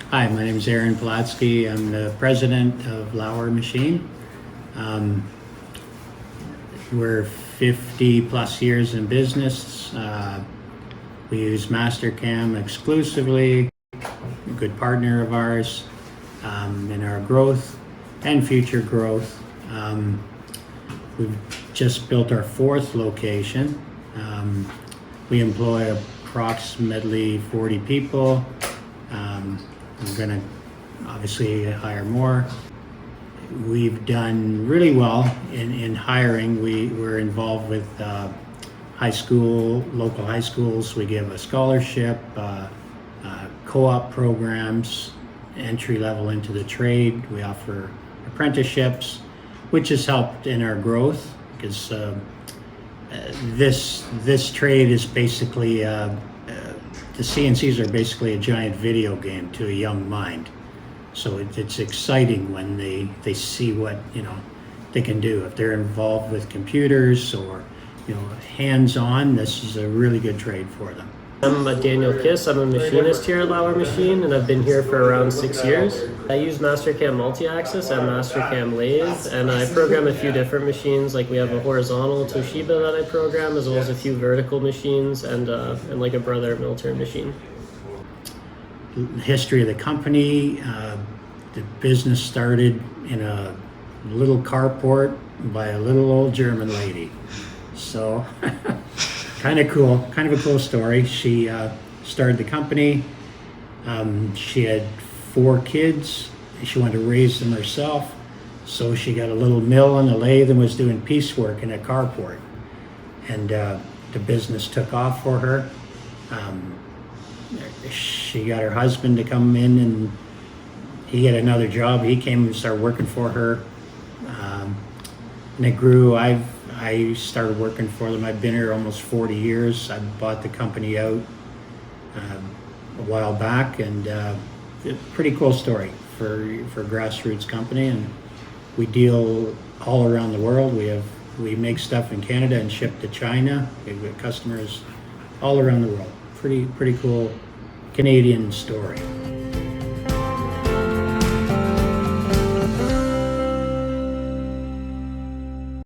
Hi, my name is Aaron Pilatzke. I'm the president of Lauer Machine. We're 50 plus years in business. We use Mastercam exclusively, a good partner of ours in our growth and future growth. We've just built our fourth location. We employ approximately 40 people. We're going to obviously hire more. We've done really well in hiring. We're involved with local high schools. We give a scholarship, co-op programs, entry level into the trade. We offer apprenticeships, which has helped in our growth because this trade is basically the CNCs are basically a giant video game to a young mind. So it's exciting when they see what they can do. If they're involved with computers or hands-on, this is a really good trade for them. I'm Daniel Kiss. I'm a machinist here at Lauer Machine, and I've been here for around 6 years. I use Mastercam multi-axis and Mastercam lathe, and I program a few different machines. Like we have a horizontal Toshiba that I program, as well as a few vertical machines and like a Brother military machine. The history of the company, the business started in a little carport by a little old German lady. So kind of a cool story. She started the company. She had 4 kids. She wanted to raise them herself. So she got a little mill and a lathe and was doing piecework in a carport. And the business took off for her. She got her husband to come in, and he had another job. He came and started working for her. And it grew. I started working for them. I've been here almost 40 years. I bought the company out a while back, and a pretty cool story for a grassroots company. And we deal all around the world. We make stuff in Canada and ship to China. We've got customers all around the world. Pretty cool Canadian story.